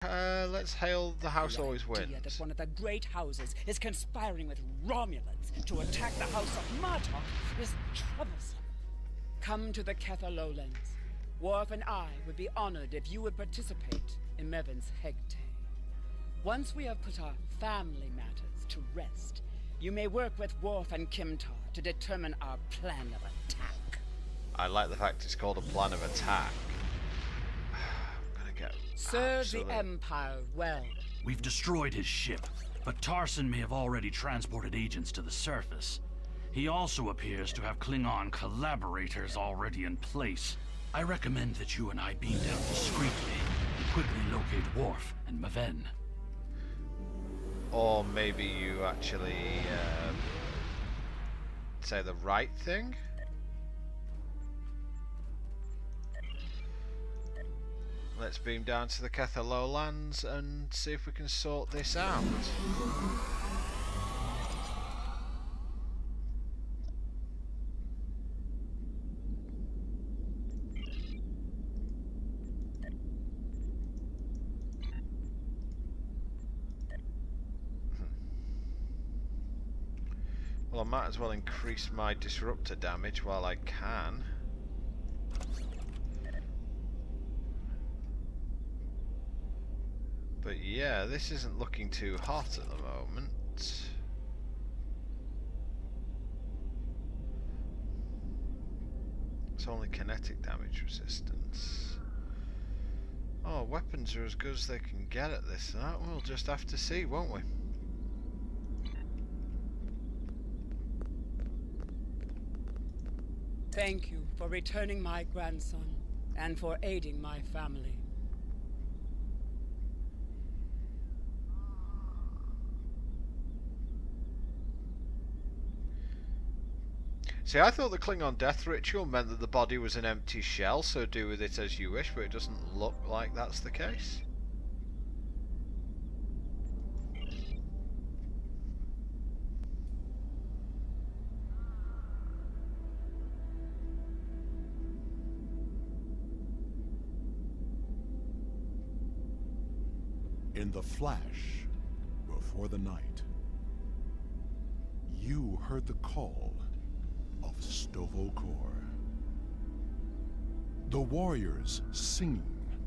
Let's hail the house always The idea that wins. one of the great houses is conspiring with Romulans to attack the house of Martok is troublesome. Come to the Kether lowlands. Worf and I would be honored if you would participate in Mevin's Hegte. Once we have put our family matters to rest, you may work with Worf and Kimtar to determine our plan of attack. I like the fact it's called a plan of attack. I'm gonna get Serve the Empire well. We've destroyed his ship, but Tarson may have already transported agents to the surface. He also appears to have Klingon collaborators already in place. I recommend that you and I beam down discreetly and quickly locate Worf and Maven. Or maybe you actually say the right thing? Let's beam down to the Kether lowlands and see if we can sort this out. Well, I might as well increase my disruptor damage while I can. But yeah, this isn't looking too hot at the moment. It's only kinetic damage resistance. Oh, weapons are as good as they can get at this. We'll just have to see, won't we? Thank you for returning my grandson and for aiding my family. See, I thought the Klingon death ritual meant that the body was an empty shell, so do with it as you wish, but it doesn't look like that's the case. In the flash, before the night, you heard the call of Stovokor. The warriors singing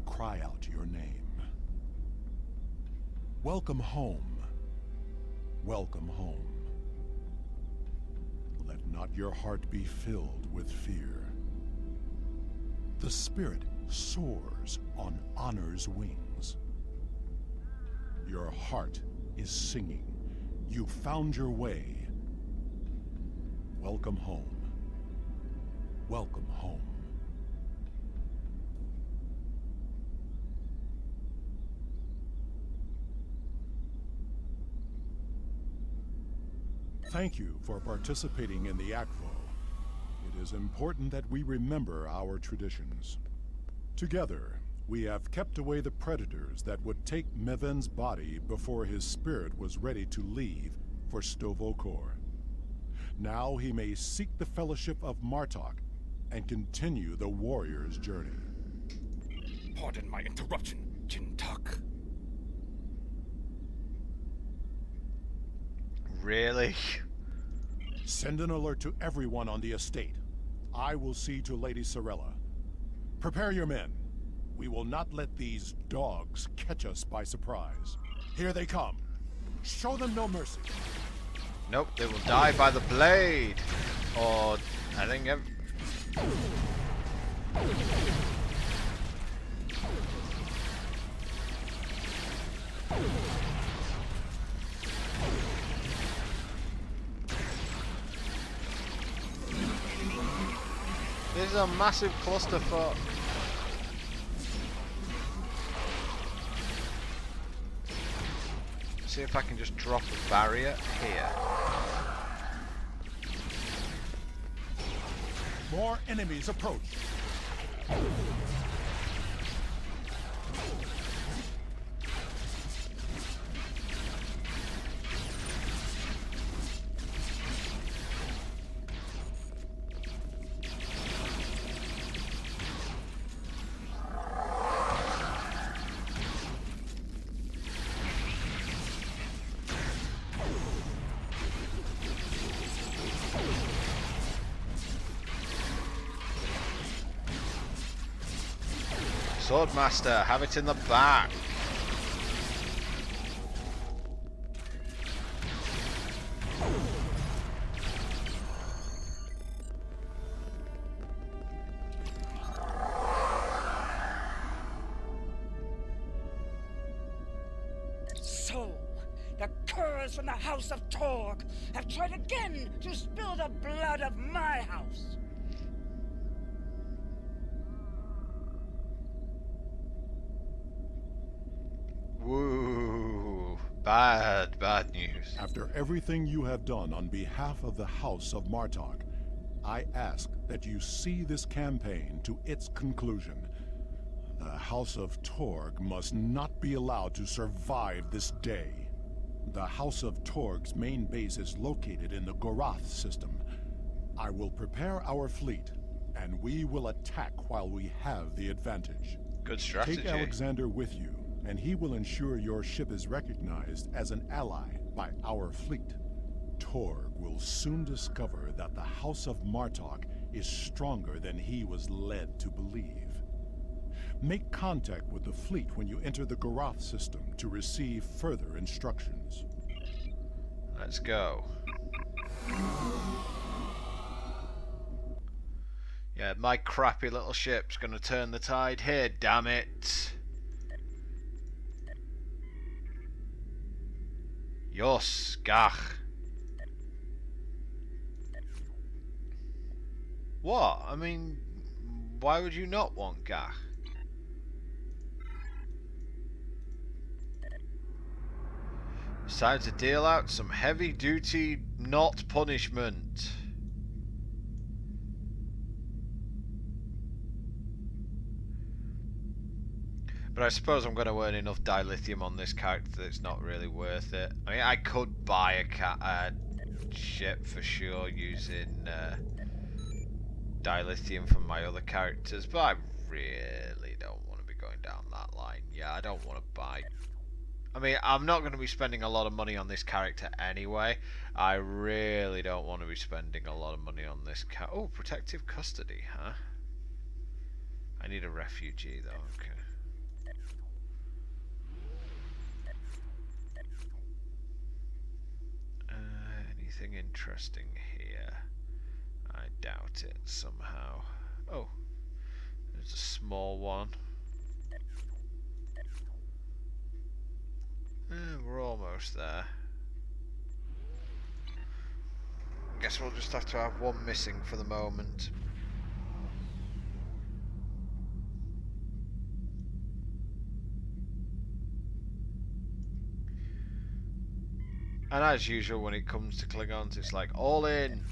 cry out your name. Welcome home. Welcome home. Let not your heart be filled with fear. The spirit soars on honor's wings. Your heart is singing. You found your way. Welcome home. Welcome home. Thank you for participating in the Akvo. It is important that we remember our traditions. Together, we have kept away the predators that would take Meven's body before his spirit was ready to leave for Stovokor. Now he may seek the fellowship of Martok and continue the warrior's journey. Pardon my interruption, Jintak. Really? Send an alert to everyone on the estate. I will see to Lady Sorella. Prepare your men. We will not let these dogs catch us by surprise. Here they come. Show them no mercy. Nope, they will die by the blade. Or, I think... This is a massive clusterfuck. See if I can just drop a barrier here. More enemies approach. Swordmaster, have it in the back. So, the curs from the House of Torg have tried again to spill the blood of my house. Woo. Bad news. After everything you have done on behalf of the House of Martok, I ask that you see this campaign to its conclusion. The House of Torg must not be allowed to survive this day. The House of Torg's main base is located in the Gorath system. I will prepare our fleet, and we will attack while we have the advantage. Good strategy. Take Alexander with you, and he will ensure your ship is recognized as an ally by our fleet. Torg will soon discover that the House of Martok is stronger than he was led to believe. Make contact with the fleet when you enter the Gorath system to receive further instructions. Let's go. Yeah, my crappy little ship's gonna turn the tide here, damn it. Yos, gach. What? I mean, why would you not want gach? It's time to deal out some heavy-duty not punishment. But I suppose I'm going to earn enough dilithium on this character that it's not really worth it. I mean, I could buy a ship for sure using dilithium from my other characters, but I really don't want to be going down that line. Yeah, I don't want to buy... I mean, I'm not going to be spending a lot of money on this character anyway. I really don't want to be spending a lot of money on this oh, protective custody, huh? I need a refugee though, okay. Anything interesting here? I doubt it somehow. Oh, there's a small one. We're almost there. Guess we'll just have to have one missing for the moment. And as usual when it comes to Klingons, it's like all in.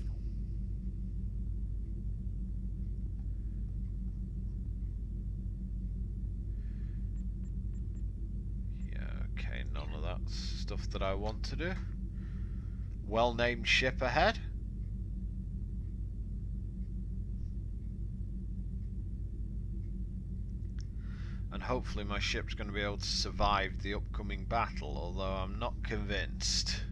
Stuff that I want to do. Well-named ship ahead. And hopefully my ship's going to be able to survive the upcoming battle, although I'm not convinced.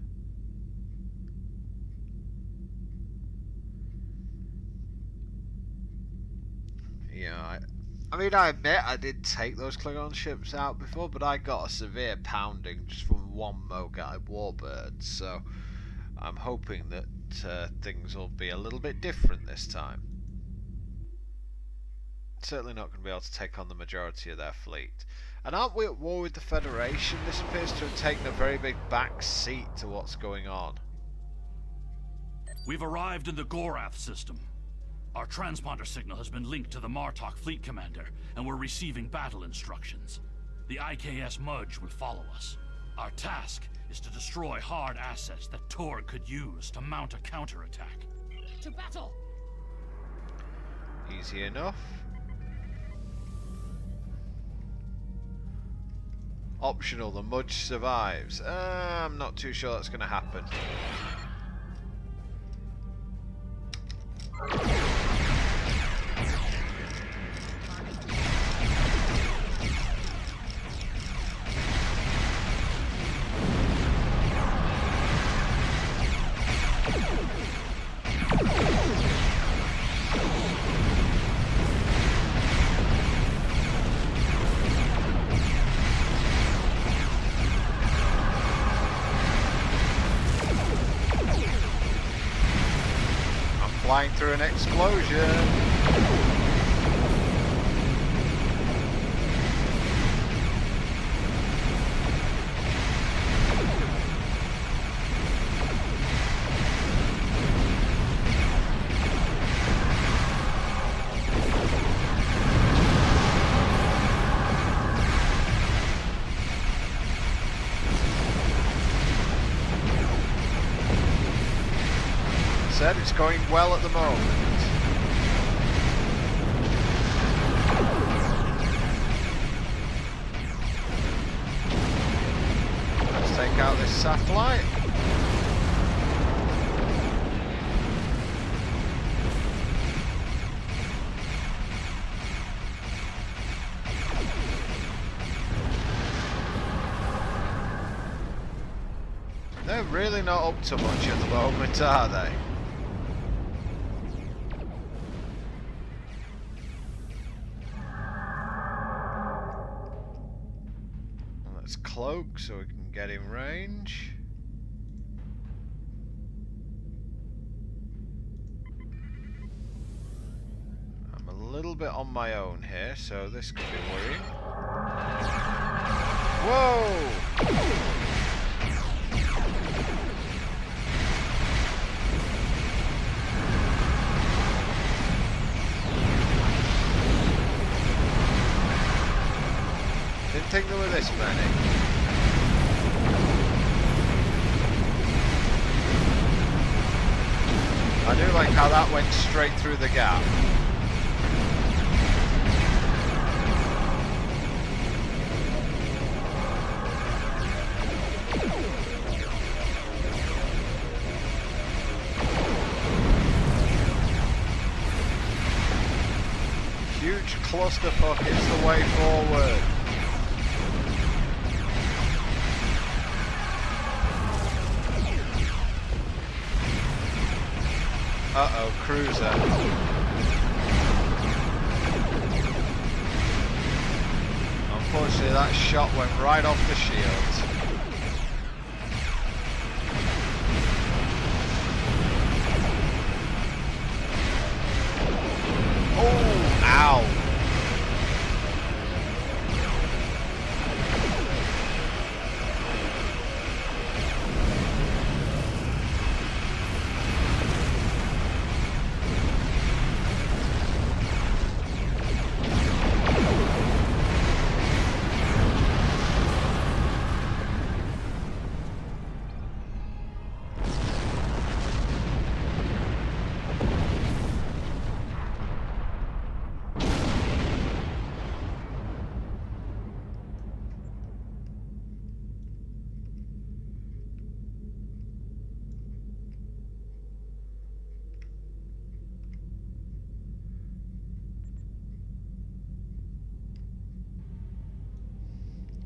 Yeah, I mean, I admit I did take those Klingon ships out before, but I got a severe pounding just from one Mogai warbird, so I'm hoping that things will be a little bit different this time. Certainly not going to be able to take on the majority of their fleet. And aren't we at war with the Federation? This appears to have taken a very big back seat to what's going on. We've arrived in the Gorath system. Our transponder signal has been linked to the Martok fleet commander, and we're receiving battle instructions. The IKS Mudge will follow us. Our task is to destroy hard assets that Torg could use to mount a counterattack. To battle! Easy enough. Optional, the Mudge survives. I'm not too sure that's going to happen. flying through an explosion. Said it's going well at the moment. Let's take out this satellite. They're really not up to much at the moment, are they? Cloak so we can get in range. I'm a little bit on my own here, so this could be worrying. Whoa! Didn't think there were this many. I do like how that went straight through the gap. Huge clusterfuck is the way forward. Uh-oh, cruiser. Unfortunately, that shot went right off the shield. Oh, ow.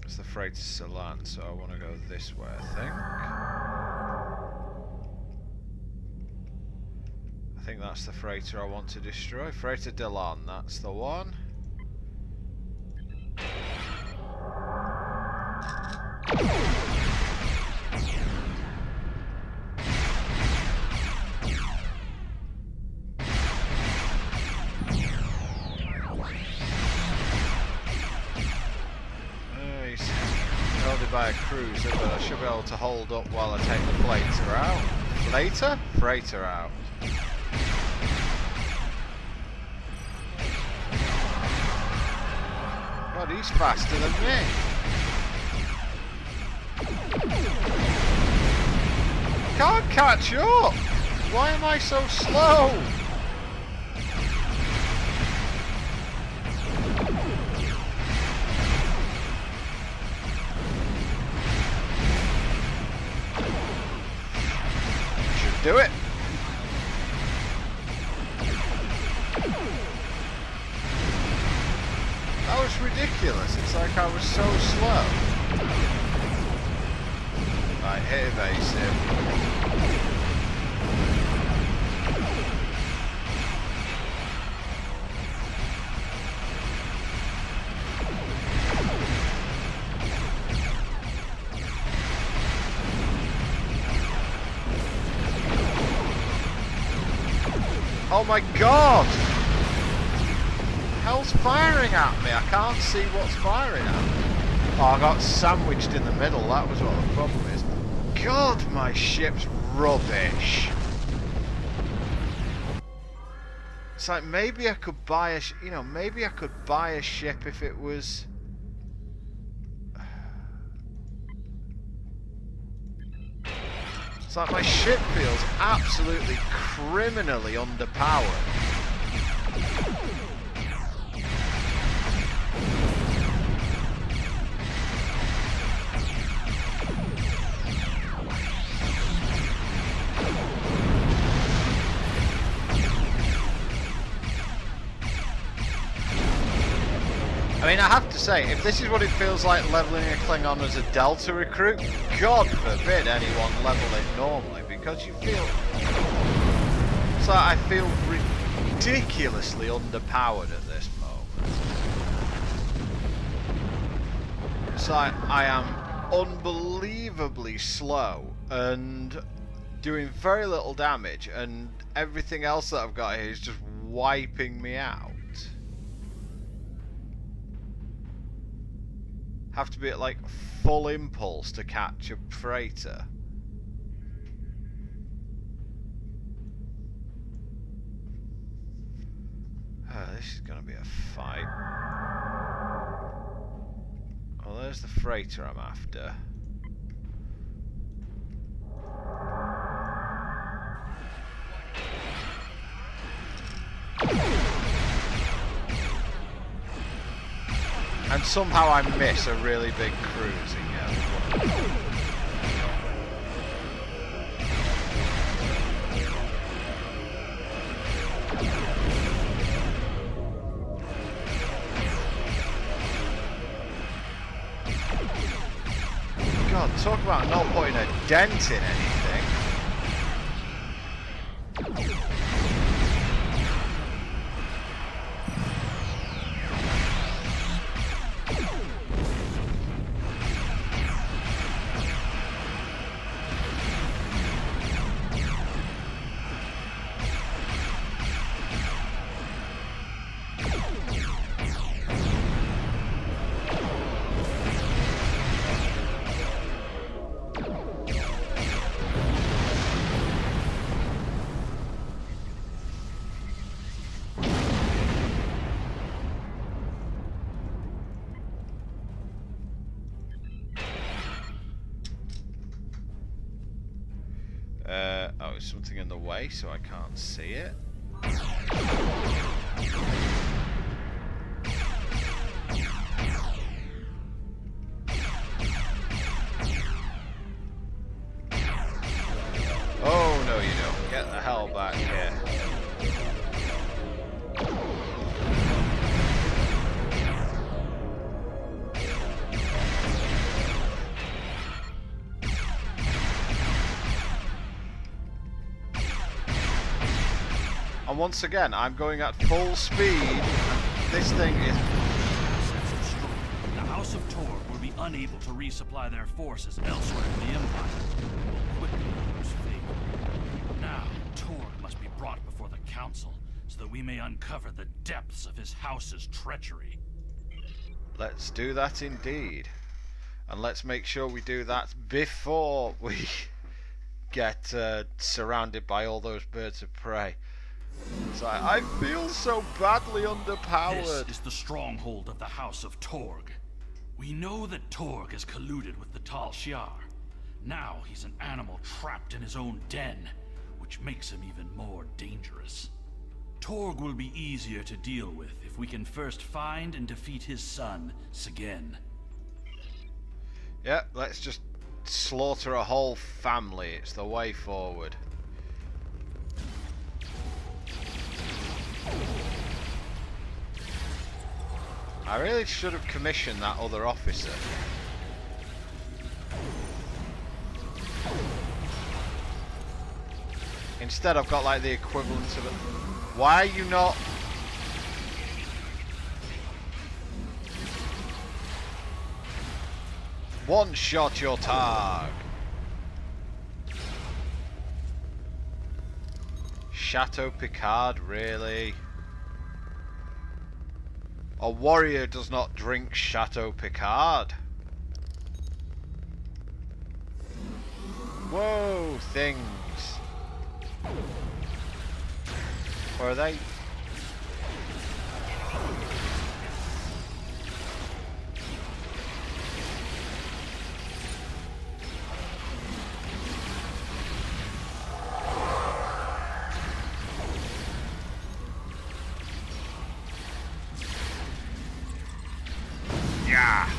It's the freighter Salan, so I want to go this way, I think. I think that's the freighter I want to destroy. Freighter Delan, that's the one. By a cruiser, but I should be able to hold up while I take the freighter out. Freighter? Freighter out. God, he's faster than me. Can't catch up! Why am I so slow? Do it! That was ridiculous. It's like I was so slow. Right, hit evasive. Oh my god! Hell's firing at me? I can't see what's firing at me. Oh, I got sandwiched in the middle, that was what the problem is. God, my ship's rubbish. It's like, maybe I could buy a, maybe I could buy a ship if it was... It's like my ship feels absolutely criminally underpowered. I mean, I have to say, if this is what it feels like leveling a Klingon as a Delta recruit, God forbid anyone level it normally, because you feel... It's like I feel ridiculously underpowered at this moment. It's like I am unbelievably slow and doing very little damage, and everything else that I've got here is just wiping me out. Have to be at like full impulse to catch a freighter. This is gonna be a fight. Oh, there's the freighter I'm after. And somehow I miss a really big cruising, yeah. God, talk about not putting a dent in anything. Oh, it's something in the way, so I can't see it. Oh, no you don't. Get the hell back here. And once again, I'm going at full speed. This thing is... The House of Torg will be unable to resupply their forces elsewhere in the Empire. Will quickly lose favor. Now, Torg must be brought before the Council, so that we may uncover the depths of his house's treachery. Let's do that indeed. And let's make sure we do that before we get surrounded by all those birds of prey. So I feel so badly underpowered. This is the stronghold of the House of Torg. We know that Torg has colluded with the Tal Shiar. Now he's an animal trapped in his own den, which makes him even more dangerous. Torg will be easier to deal with if we can first find and defeat his son, Segen. Yeah, let's just slaughter a whole family. It's the way forward. I really should have commissioned that other officer. Instead I've got like the equivalent of it. Why are you not... One shot your Torg. Chateau Picard, really? A warrior does not drink Chateau Picard. Whoa, things. Or are they? Yeah.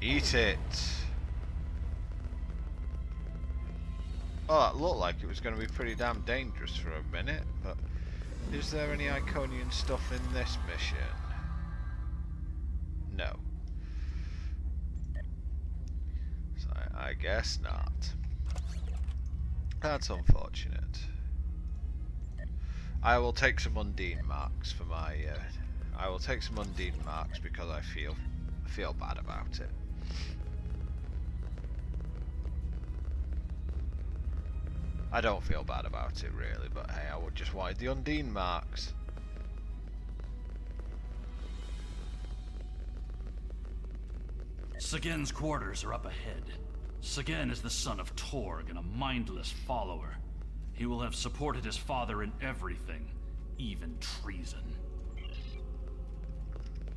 Eat it. Oh, that looked like it was going to be pretty damn dangerous for a minute, but is there any Iconian stuff in this mission? No. So I guess not. That's unfortunate. I will take some Undine marks for my. I will take some Undine marks because I feel bad about it. I don't feel bad about it really, but hey, I would just wanted the Undine marks. Sagen's quarters are up ahead. Sagen is the son of Torg and a mindless follower. He will have supported his father in everything, even treason.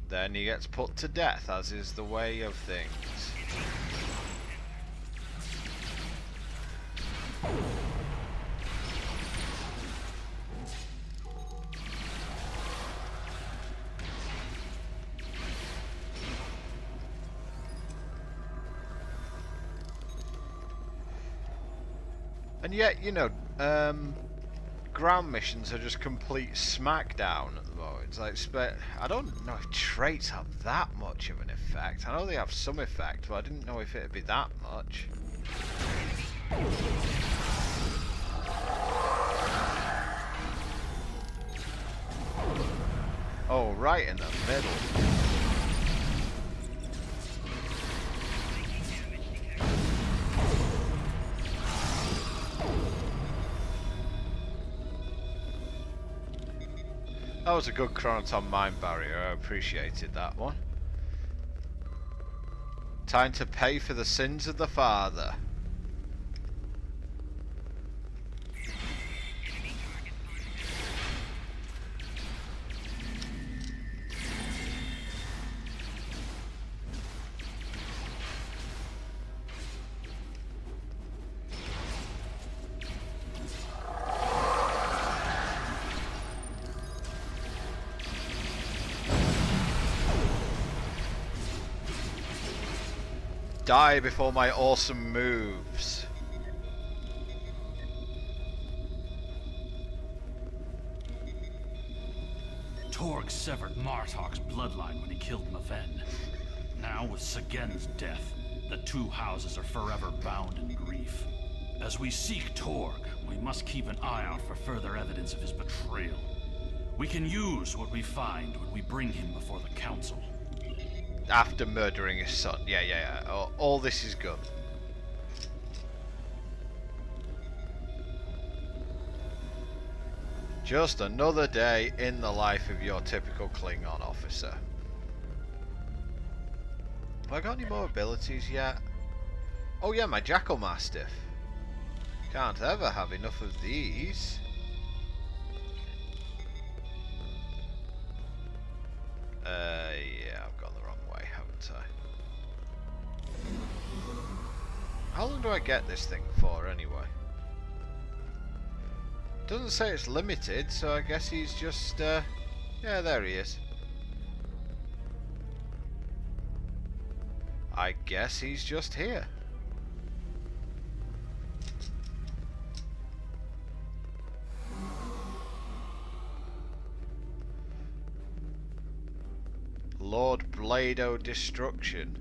Then he gets put to death, as is the way of things. And yet, you know, ground missions are just complete smackdown at the moment. It's like, I don't know if traits have that much of an effect. I know they have some effect, but I didn't know if it'd be that much. Oh, right in the middle. That was a good Chronoton Mind Barrier, I appreciated that one. Time to pay for the sins of the father. Die before my awesome moves. Torg severed Martok's bloodline when he killed Maven. Now, with Sagen's death, the two houses are forever bound in grief. As we seek Torg, we must keep an eye out for further evidence of his betrayal. We can use what we find when we bring him before the Council. After murdering his son. Yeah. All this is good. Just another day in the life of your typical Klingon officer. Have I got any more abilities yet? Oh yeah, my Jackal Mastiff. Can't ever have enough of these. Yeah, I've gone the wrong way, haven't I? How long do I get this thing for, anyway? Doesn't say it's limited, so I guess he's just, yeah, there he is. I guess he's just here. Lord Blado Destruction.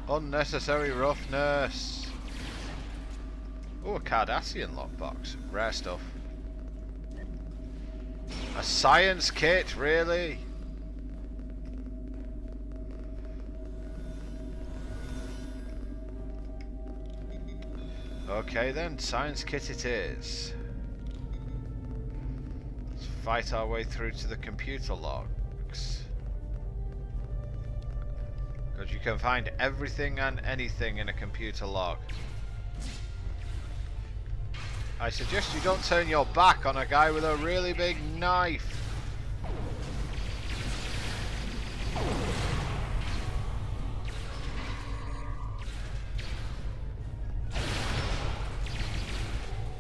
Unnecessary roughness. Oh, a Cardassian lockbox. Rare stuff. A science kit, really? Okay then, science kit it is. Let's fight our way through to the computer logs. Because you can find everything and anything in a computer log. I suggest you don't turn your back on a guy with a really big knife.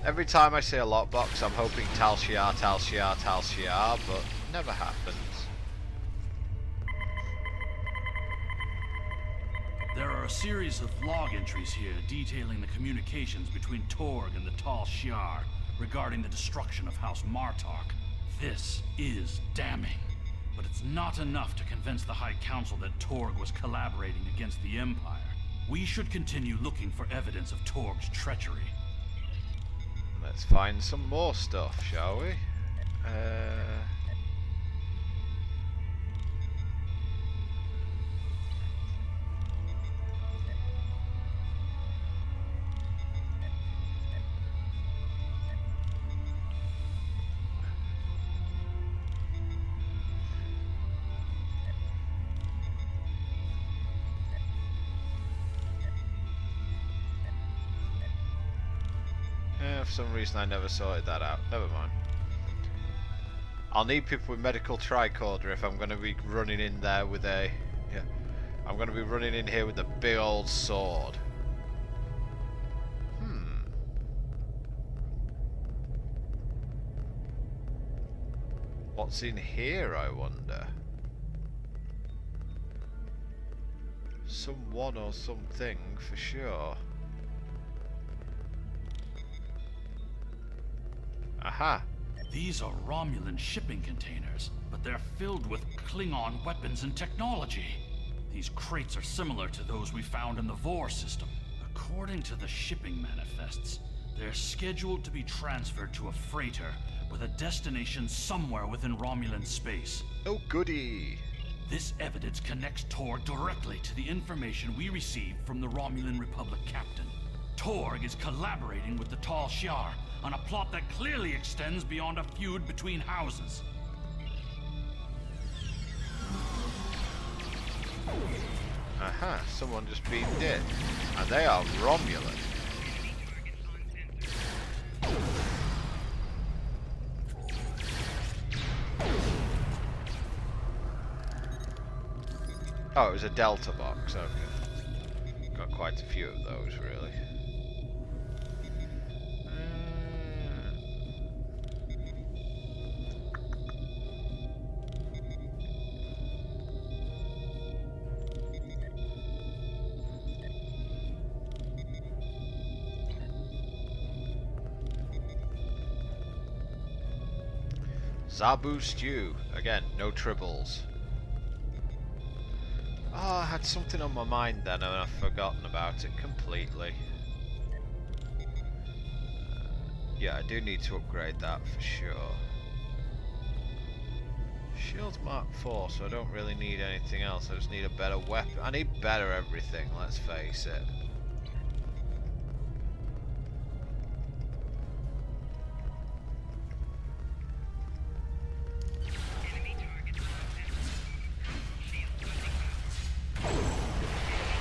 Every time I see a lockbox, I'm hoping Tal Shiar, Tal Shiar, Tal Shiar, but never happens. There are a series of log entries here detailing the communications between Torg and the Tal Shiar regarding the destruction of House Martok. This is damning, but it's not enough to convince the High Council that Torg was collaborating against the Empire. We should continue looking for evidence of Torg's treachery. Let's find some more stuff, shall we? For some reason I never sorted that out. Never mind. I'll need people with medical tricorder if I'm going to be running in there with a... Yeah. I'm going to be running in here with a big old sword. What's in here, I wonder? Someone or something, for sure. Aha! These are Romulan shipping containers, but they're filled with Klingon weapons and technology. These crates are similar to those we found in the Vor system. According to the shipping manifests, they're scheduled to be transferred to a freighter with a destination somewhere within Romulan space. Oh goody! This evidence connects Torg directly to the information we received from the Romulan Republic captain. Torg is collaborating with the Tal Shiar on a plot that clearly extends beyond a feud between houses. Aha, someone just beamed in. And they are Romulan. Oh, it was a Delta box, okay. Got quite a few of those, really. Zabu stew. Again, no tribbles. Oh, I had something on my mind then and I've forgotten about it completely. Yeah, I do need to upgrade that for sure. Shield Mark 4, so I don't really need anything else. I just need a better weapon. I need better everything, let's face it.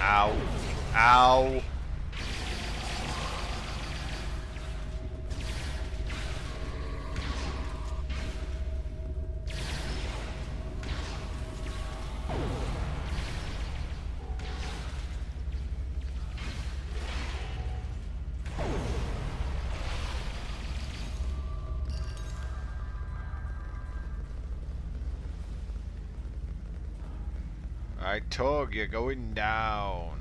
Ow. Ow. Alright, Torg, you're going down.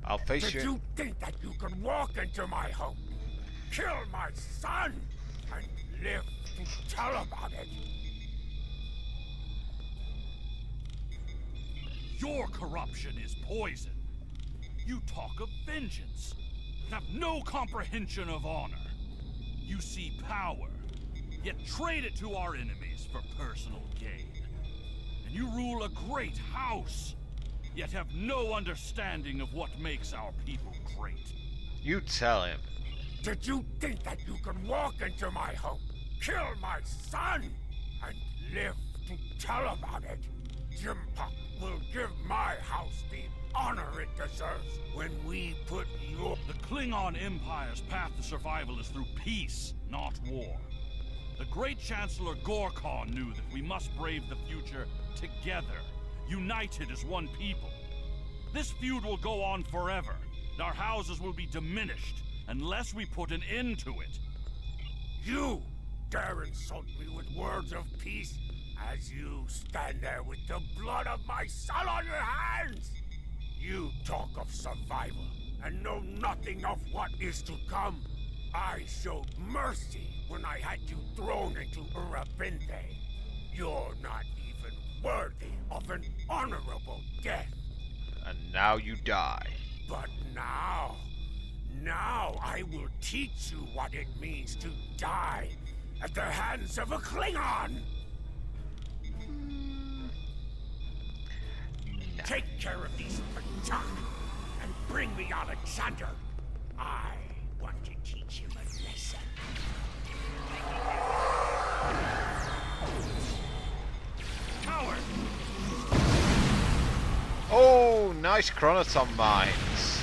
I'll face Did you think that you could walk into my home, kill my son, and live to tell about it? Your corruption is poison. You talk of vengeance, have no comprehension of honor. You see power, yet trade it to our enemies for personal gain. And you rule a great house, yet have no understanding of what makes our people great. You tell him. Did you think that you could walk into my home, kill my son, and live to tell about it? Jimpok will give my house the honor it deserves when we put your... The Klingon Empire's path to survival is through peace, not war. The great Chancellor Gorkon knew that we must brave the future together, united as one people. This feud will go on forever, and our houses will be diminished unless we put an end to it. You dare insult me with words of peace as you stand there with the blood of my son on your hands? You talk of survival and know nothing of what is to come. I showed mercy when I had you thrown into Urabinte. You're not even worthy of an honorable death. And now you die. But now I will teach you what it means to die at the hands of a Klingon! Take care of these Patak and bring me Alexander. I want to teach him a lesson. Coward! Oh, nice chronoton mines.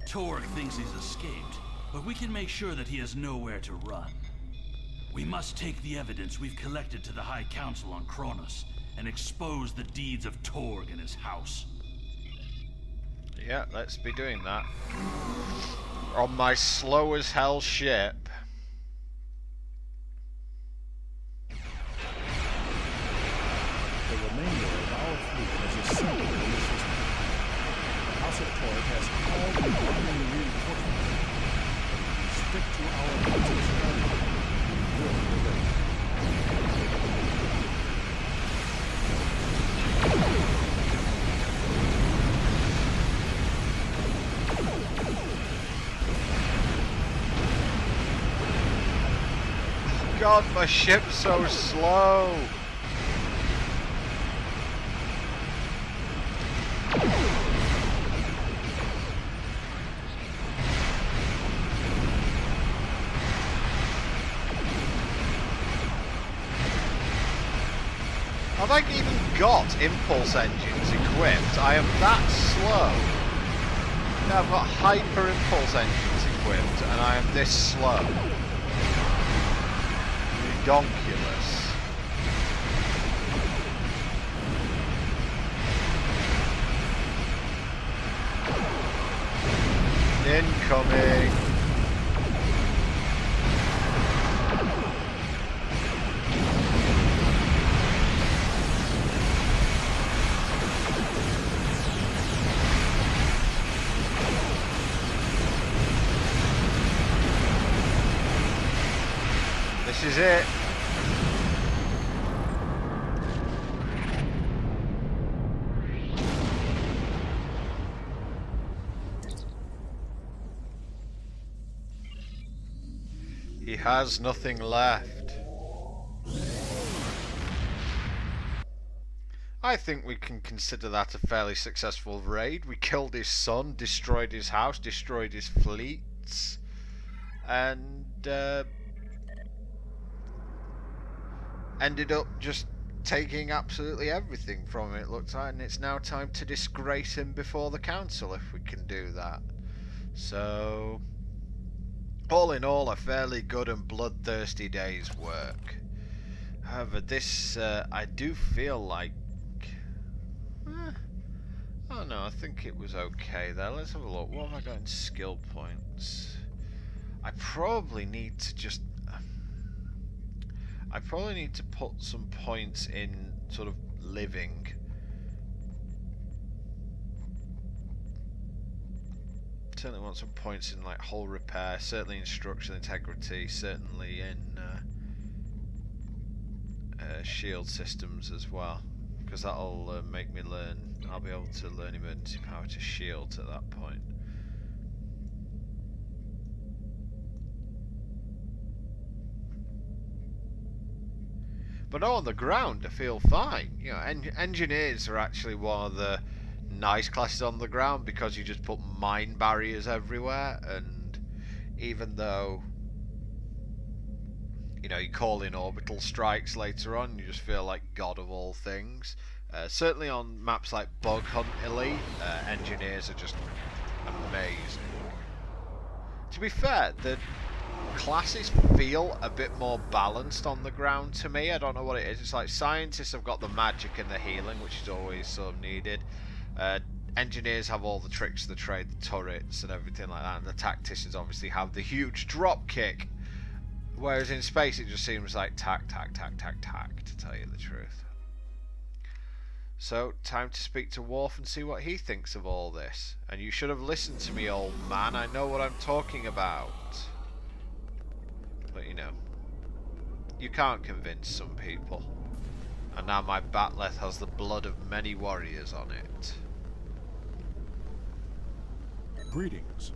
Torg thinks he's escaped, but we can make sure that he has nowhere to run. We must take the evidence we've collected to the High Council on Kronos and expose the deeds of Torg and his house. Yeah, let's be doing that. On my slow as hell ship. The remainder of our fleet is assembled in the system. The House of Torg has all the army reinforcements. If we stick to our basic strategy, we will prevail. God, my ship's so slow. Have I even got impulse engines equipped? I am that slow. Yeah, I've got hyper impulse engines equipped and I am this slow. Redonkulous. Incoming. This is it. He has nothing left. I think we can consider that a fairly successful raid. We killed his son, destroyed his house, destroyed his fleets, and ended up just taking absolutely everything from it, looks like, and it's now time to disgrace him before the council if we can do that. So, all in all, a fairly good and bloodthirsty day's work. However, this, I do feel like... oh no, I think it was okay there. Let's have a look. What have I got in skill points? I probably need to just... I probably need to put some points in sort of living. Certainly want some points in like hull repair, certainly in structural integrity, certainly in shield systems as well, because that'll make me learn. I'll be able to learn emergency power to shields at that point. But no, on the ground I feel fine. You know, engineers are actually one of the nice classes on the ground because you just put mine barriers everywhere, and even though you know you call in orbital strikes later on, you just feel like god of all things. Certainly on maps like Bug Hunt Elite, engineers are just amazing. To be fair, the classes feel a bit more balanced on the ground to me. I don't know what it is. It's like scientists have got the magic and the healing, which is always sort of needed. Engineers have all the tricks of the trade, the turrets and everything like that, and the tacticians obviously have the huge drop kick. Whereas in space it just seems like tack, tack, tack, tack, tack, to tell you the truth. So, time to speak to Worf and see what he thinks of all this. And you should have listened to me, old man. I know what I'm talking about. But you know, you can't convince some people. And now my bat'leth has the blood of many warriors on it. Greetings.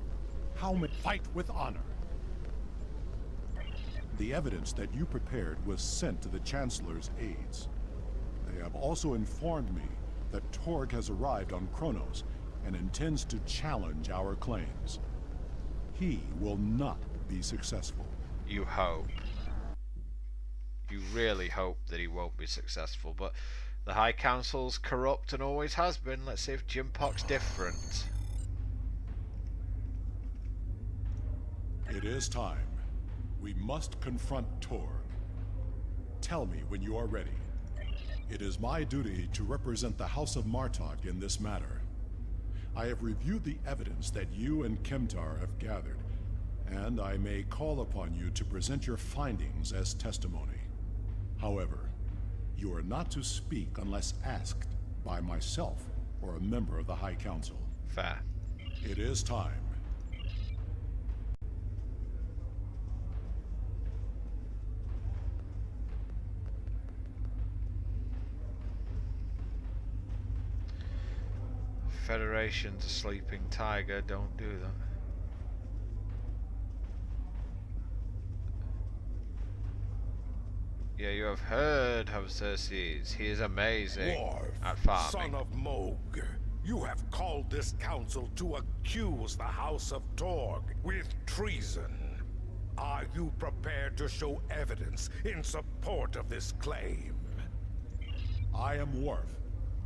How may fight with honor? The evidence that you prepared was sent to the Chancellor's aides. They have also informed me that Torg has arrived on Kronos and intends to challenge our claims. He will not be successful. You hope. You really hope that he won't be successful, but the High Council's corrupt and always has been. Let's see if Jimpok's different. It is time. We must confront Torg. Tell me when you are ready. It is my duty to represent the House of Martok in this matter. I have reviewed the evidence that you and Kemtar have gathered, and I may call upon you to present your findings as testimony. However, you are not to speak unless asked by myself or a member of the High Council. Fair. It is time. Federation's a sleeping tiger, don't do that. Yeah, you have heard of Xerxes. He is amazing Worf, at farming. son of Moog, you have called this council to accuse the House of Torg with treason. Are you prepared to show evidence in support of this claim? I am Worf,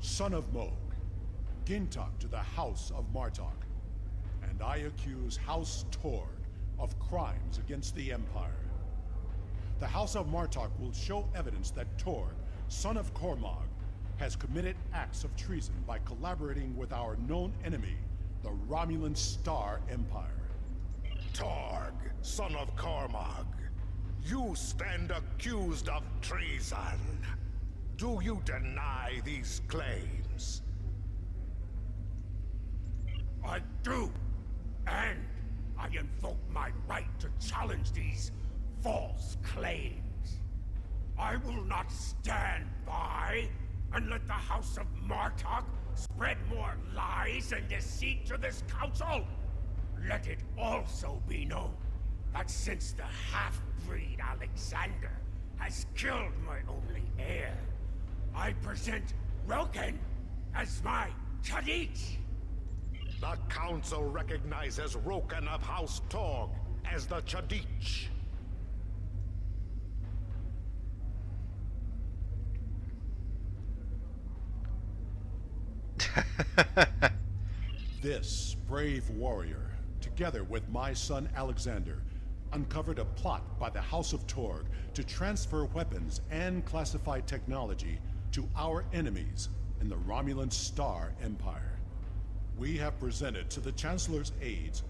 son of Moog, Gintok to the House of Martok, and I accuse House Torg of crimes against the Empire. The House of Martok will show evidence that Torg, son of Cormog, has committed acts of treason by collaborating with our known enemy, the Romulan Star Empire. Torg, son of Cormog, you stand accused of treason. Do you deny these claims? I do, and I invoke my right to challenge these false claims. I will not stand by and let the House of Martok spread more lies and deceit to this council. Let it also be known that since the half-breed Alexander has killed my only heir, I present Roken as my Chadich. The council recognizes Roken of House Torg as the Chadich. This brave warrior, together with my son Alexander, uncovered a plot by the House of Torg to transfer weapons and classified technology to our enemies in the Romulan Star Empire. We have presented to the Chancellor's aides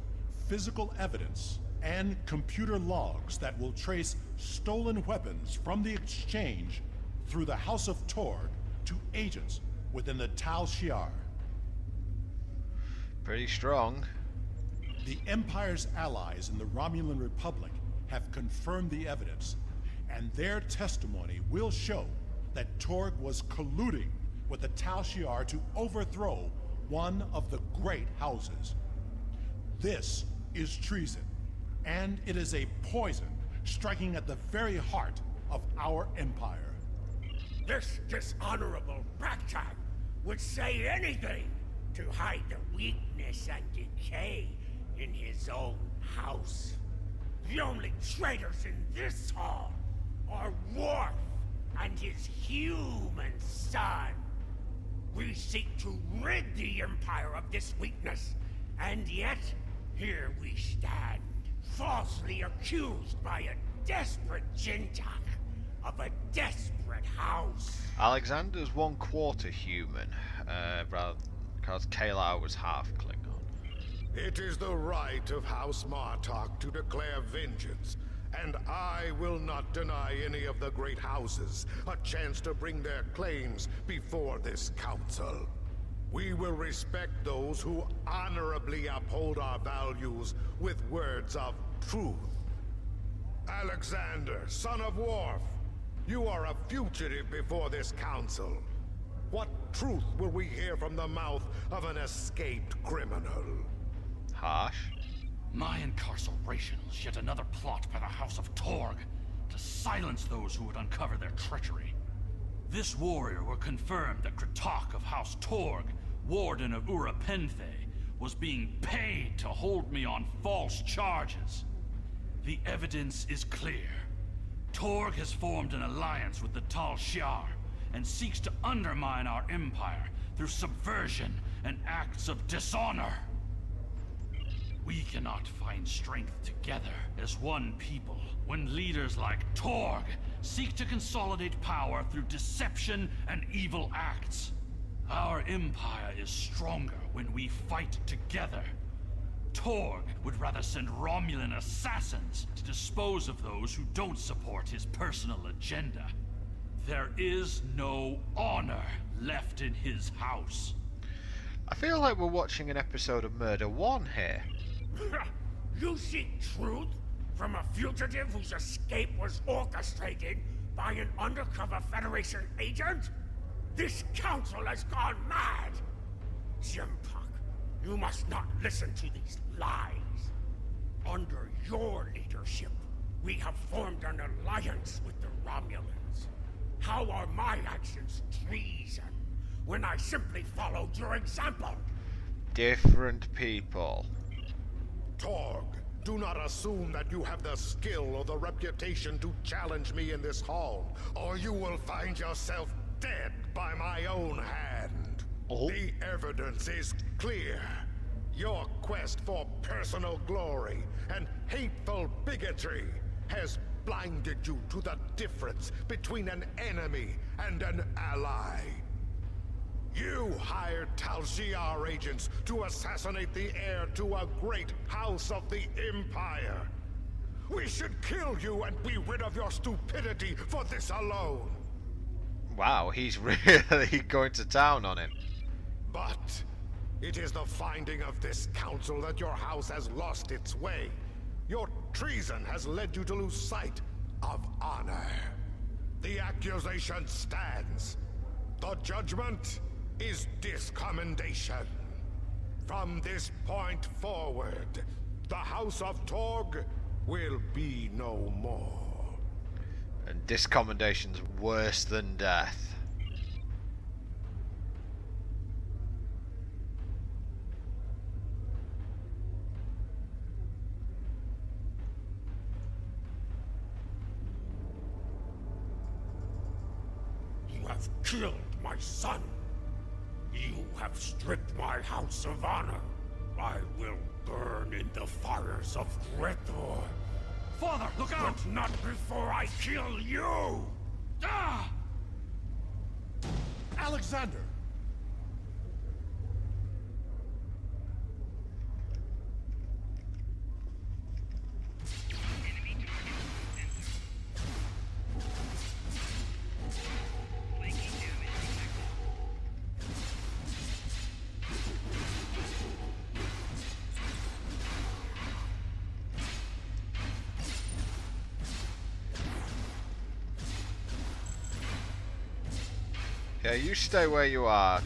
physical evidence and computer logs that will trace stolen weapons from the exchange through the House of Torg to agents within the Tal Shiar. Pretty strong. The Empire's allies in the Romulan Republic have confirmed the evidence, and their testimony will show that Torg was colluding with the Tal Shiar to overthrow one of the great houses. This is treason, and it is a poison striking at the very heart of our empire. This dishonorable ragtag would say anything to hide the weakness and decay in his own house. The only traitors in this hall are Worf and his human son. We seek to rid the Empire of this weakness, and yet, here we stand, falsely accused by a desperate Jintak of a desperate house. Alexander's 1/4 human, rather because Kayla was half Klingon. It is the right of House Martok to declare vengeance, and I will not deny any of the great houses a chance to bring their claims before this council. We will respect those who honorably uphold our values with words of truth. Alexander, son of Worf, you are a fugitive before this council. What truth will we hear from the mouth of an escaped criminal? Harsh. My incarceration was yet another plot by the House of Torg to silence those who would uncover their treachery. This warrior will confirm that Kratok of House Torg, Warden of Ura Penthe, was being paid to hold me on false charges. The evidence is clear. Torg has formed an alliance with the Tal Shiar and seeks to undermine our empire through subversion and acts of dishonor. We cannot find strength together as one people when leaders like Torg seek to consolidate power through deception and evil acts. Our empire is stronger when we fight together. Torg would rather send Romulan assassins to dispose of those who don't support his personal agenda. There is no honor left in his house. I feel like we're watching an episode of Murder 1 here. You seek truth from a fugitive whose escape was orchestrated by an undercover Federation agent? This council has gone mad! Jimpuck, you must not listen to these lies. Under your leadership, we have formed an alliance with the Romulans. How are my actions treason when I simply followed your example? Different people. Torg, do not assume that you have the skill or the reputation to challenge me in this hall, or you will find yourself dead by my own hand. Oh. The evidence is clear. Your quest for personal glory and hateful bigotry has blinded you to the difference between an enemy and an ally. You hired Tal Shiar agents to assassinate the heir to a great house of the Empire. We should kill you and be rid of your stupidity for this alone. Wow, he's really going to town on him. But it is the finding of this council that your house has lost its way. Your treason has led you to lose sight of honor. The accusation stands. The judgment is discommendation. From this point forward, the House of Torg will be no more. And discommendation's worse than death. You have killed my son. You have stripped my house of honor. I will burn in the fires of Gretor. Father, look out! But not before I kill you! Ah! Alexander! Yeah, you stay where you are,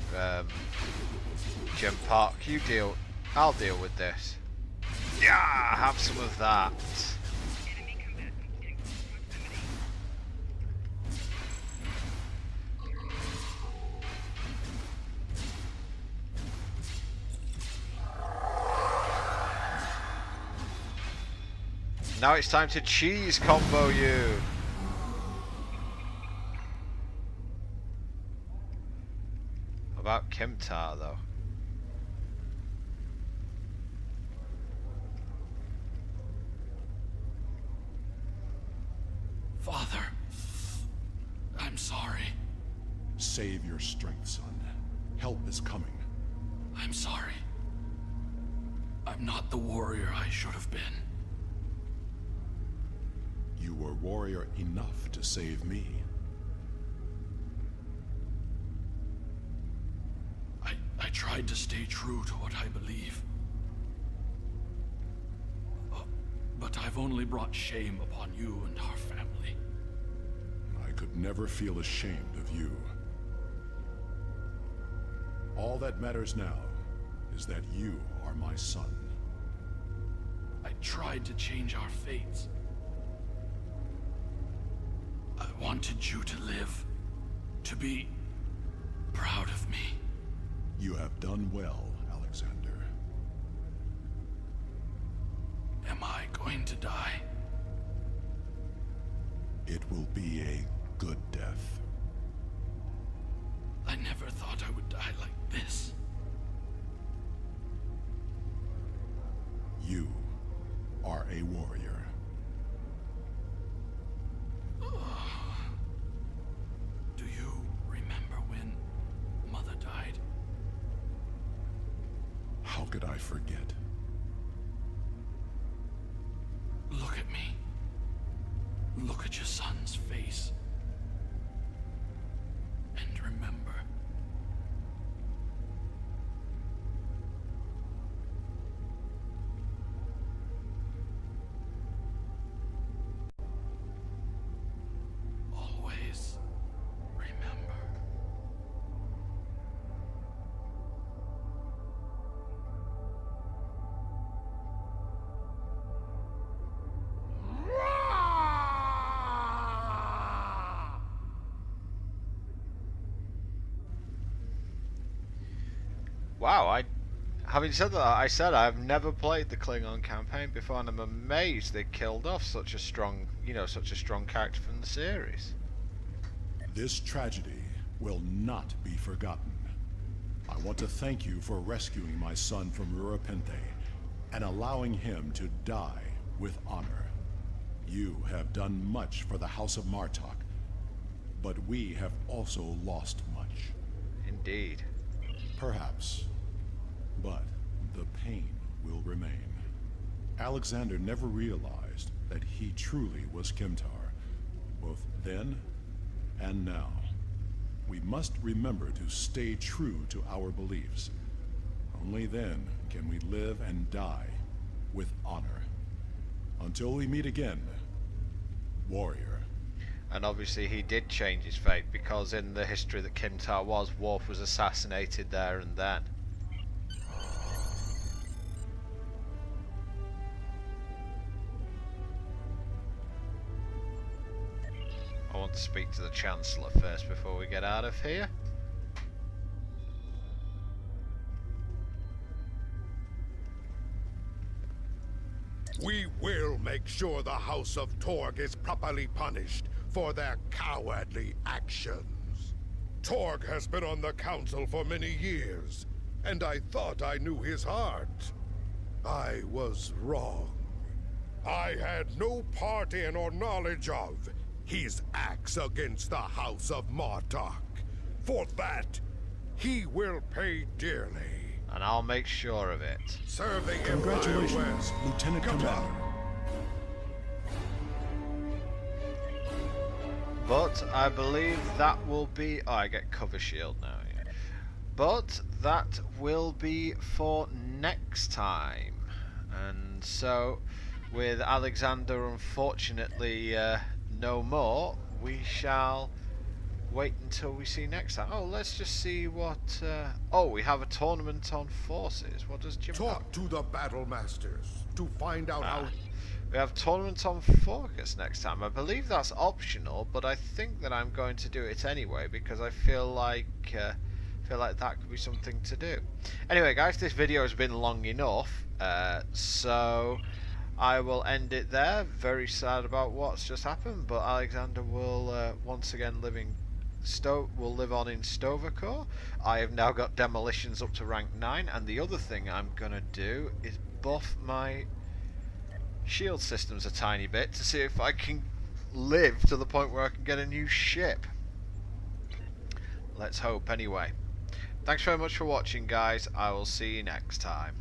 Jim Park. You deal. I'll deal with this. Yeah, have some of that. Now it's time to cheese combo you. About Kimtar though. Father, I'm sorry. Save your strength, son. Help is coming. I'm sorry. I'm not the warrior I should have been. You were warrior enough to save me. I tried to stay true to what I believe. But I've only brought shame upon you and our family. I could never feel ashamed of you. All that matters now is that you are my son. I tried to change our fates. I wanted you to live, to be proud of me. You have done well, Alexander. Am I going to die? It will be a good death. I never thought I would die like this. You are a warrior. Do you remember when Mother died? How could I forget? Look at me. Look at your son's face. And remember. Always remember. Wow, having said that, I said I've never played the Klingon campaign before, and I'm amazed they killed off such a strong, such a strong character from the series. This tragedy will not be forgotten. I want to thank you for rescuing my son from Rurapente and allowing him to die with honor. You have done much for the House of Martok, but we have also lost much. Indeed. Perhaps, but the pain will remain. Alexander never realized that he truly was Kimtar, both then and now. We must remember to stay true to our beliefs. Only then can we live and die with honor. Until we meet again, warrior. And obviously he did change his fate, because in the history that Kimtar was, Worf was assassinated there and then. I want to speak to the Chancellor first before we get out of here. We will make sure the House of Torg is properly punished for their cowardly actions. Torg has been on the Council for many years, and I thought I knew his heart. I was wrong. I had no part in or knowledge of his acts against the House of Martok. For that, he will pay dearly. And I'll make sure of it. Serve the Empire Congratulations, well. Lieutenant Commander. But I believe that will be... Oh, I get cover shield now. Yeah. But that will be for next time. And so, with Alexander unfortunately no more, we shall wait until we see next time. Oh, let's just see what... oh, we have a tournament on forces. What does Jim Talk to the battle masters to find out how... We have tournament on focus next time. I believe that's optional, but I think that I'm going to do it anyway because I feel like that could be something to do. Anyway, guys, this video has been long enough, so I will end it there. Very sad about what's just happened, but Alexander will once again live on in Stovercore. I have now got demolitions up to rank 9, and the other thing I'm gonna do is buff my shield systems a tiny bit to see if I can live to the point where I can get a new ship. Let's hope anyway. Thanks very much for watching, guys. I will see you next time.